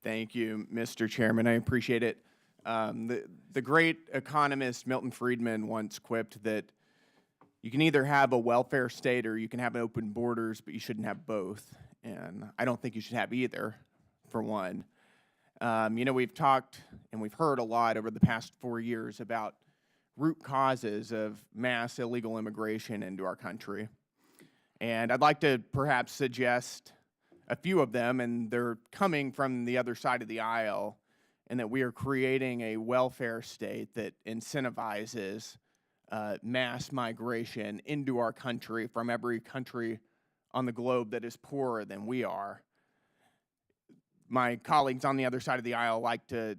Thank you, Mr. Chairman. I appreciate it. The great economist Milton Friedman once quipped that you can either have a welfare state or you can have open borders, but you shouldn't have both. And I don't think you should have either, for one. We've talked and we've heard a lot over the past 4 years about root causes of mass illegal immigration into our country. And I'd like to perhaps suggest a few of them, and they're coming from the other side of the aisle, and that we are creating a welfare state that incentivizes mass migration into our country from every country on the globe that is poorer than we are. My colleagues on the other side of the aisle like to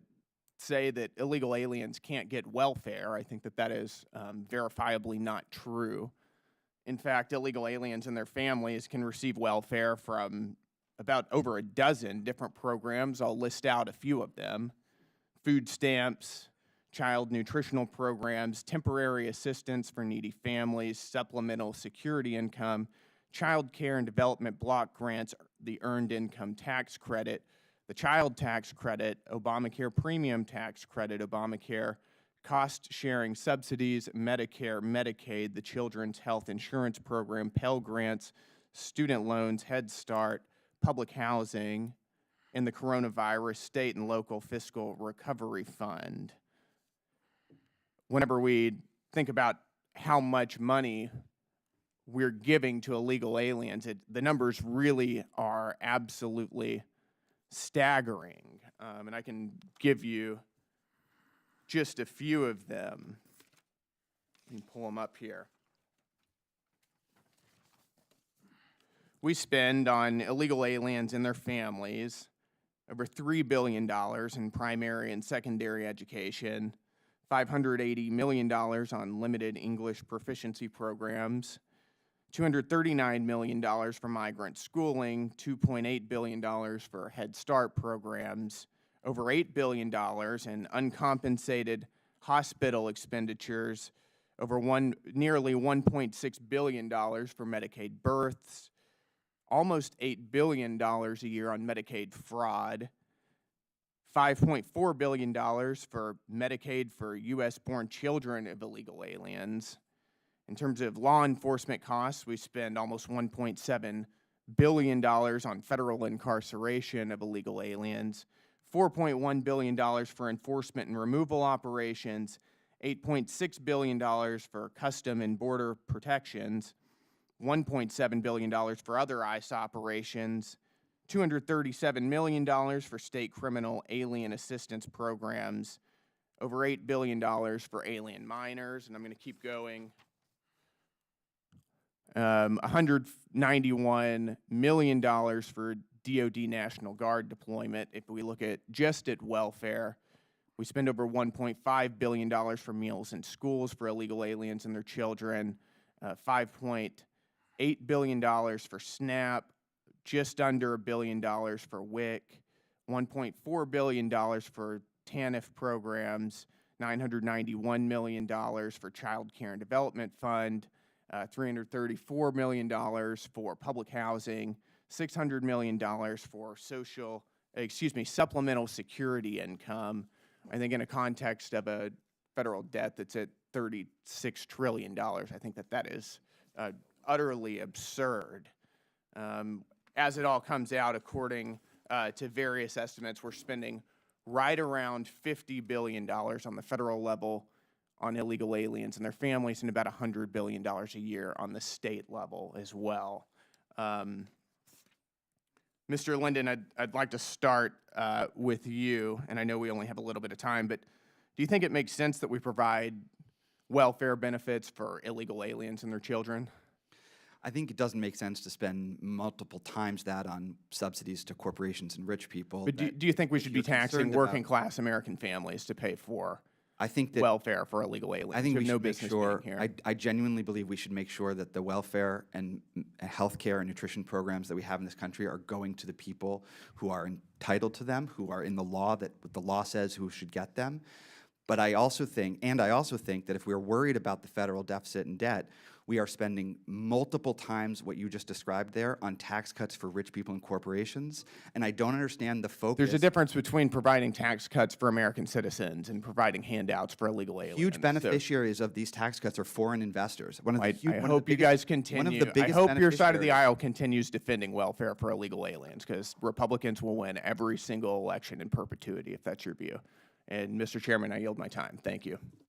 say that illegal aliens can't get welfare. I think that is verifiably not true. In fact, illegal aliens and their families can receive welfare from about over a dozen different programs. I'll list out a few of them: food stamps, child nutritional programs, temporary assistance for needy families, supplemental security income, child care and development block grants, the earned income tax credit, the child tax credit, Obamacare premium tax credit, Obamacare cost-sharing subsidies, Medicare, Medicaid, the Children's Health Insurance Program, Pell Grants, student loans, Head Start, public housing, and the Coronavirus State and Local Fiscal Recovery Fund. Whenever we think about how much money we're giving to illegal aliens, the numbers really are absolutely staggering. And I can give you just a few of them. Let me pull them up here. We spend on illegal aliens and their families over $3 billion in primary and secondary education, $580 million on limited English proficiency programs, $239 million for migrant schooling, $2.8 billion for Head Start programs, over $8 billion in uncompensated hospital expenditures, over nearly $1.6 billion for Medicaid births, almost $8 billion a year on Medicaid fraud, $5.4 billion for Medicaid for U.S.-born children of illegal aliens. In terms of law enforcement costs, we spend almost $1.7 billion on federal incarceration of illegal aliens, $4.1 billion for enforcement and removal operations, $8.6 billion for custom and border protections, $1.7 billion for other ICE operations, $237 million for state criminal alien assistance programs, over $8 billion for alien minors, and I'm going to keep going. $191 million for DoD National Guard deployment. If we look at just at welfare, we spend over $1.5 billion for meals in schools for illegal aliens and their children, $5.8 billion for SNAP, just under $1 billion for WIC, $1.4 billion for TANF programs, $991 million for Child Care and Development Fund, $334 million for public housing, $600 million for supplemental security income. I think in a context of a federal debt that's at $36 trillion, I think that is utterly absurd. As it all comes out, according to various estimates, we're spending right around $50 billion on the federal level on illegal aliens and their families, and about $100 billion a year on the state level as well. Mr. Linden, I'd like to start with you, and I know we only have a little bit of time, but do you think it makes sense that we provide welfare benefits for illegal aliens and their children? I think it doesn't make sense to spend multiple times that on subsidies to corporations and rich people. But do you think we should be taxing working-class American families to pay for welfare for illegal aliens? I think we should make sure. I genuinely believe we should make sure that the welfare and health care and nutrition programs that we have in this country are going to the people who are entitled to them, who are in the law, that the law says who should get them. But I also think that if we're worried about the federal deficit and debt, We are spending multiple times what you just described there on tax cuts for rich people and corporations, and I don't understand the focus. There's a difference between providing tax cuts for American citizens and providing handouts for illegal aliens. Huge beneficiaries of these tax cuts are foreign investors. I hope you guys continue. One of the biggest I hope your side of the beneficiaries- aisle continues defending welfare for illegal aliens, because Republicans will win every single election in perpetuity if that's your view. And Mr. Chairman, I yield my time. Thank you.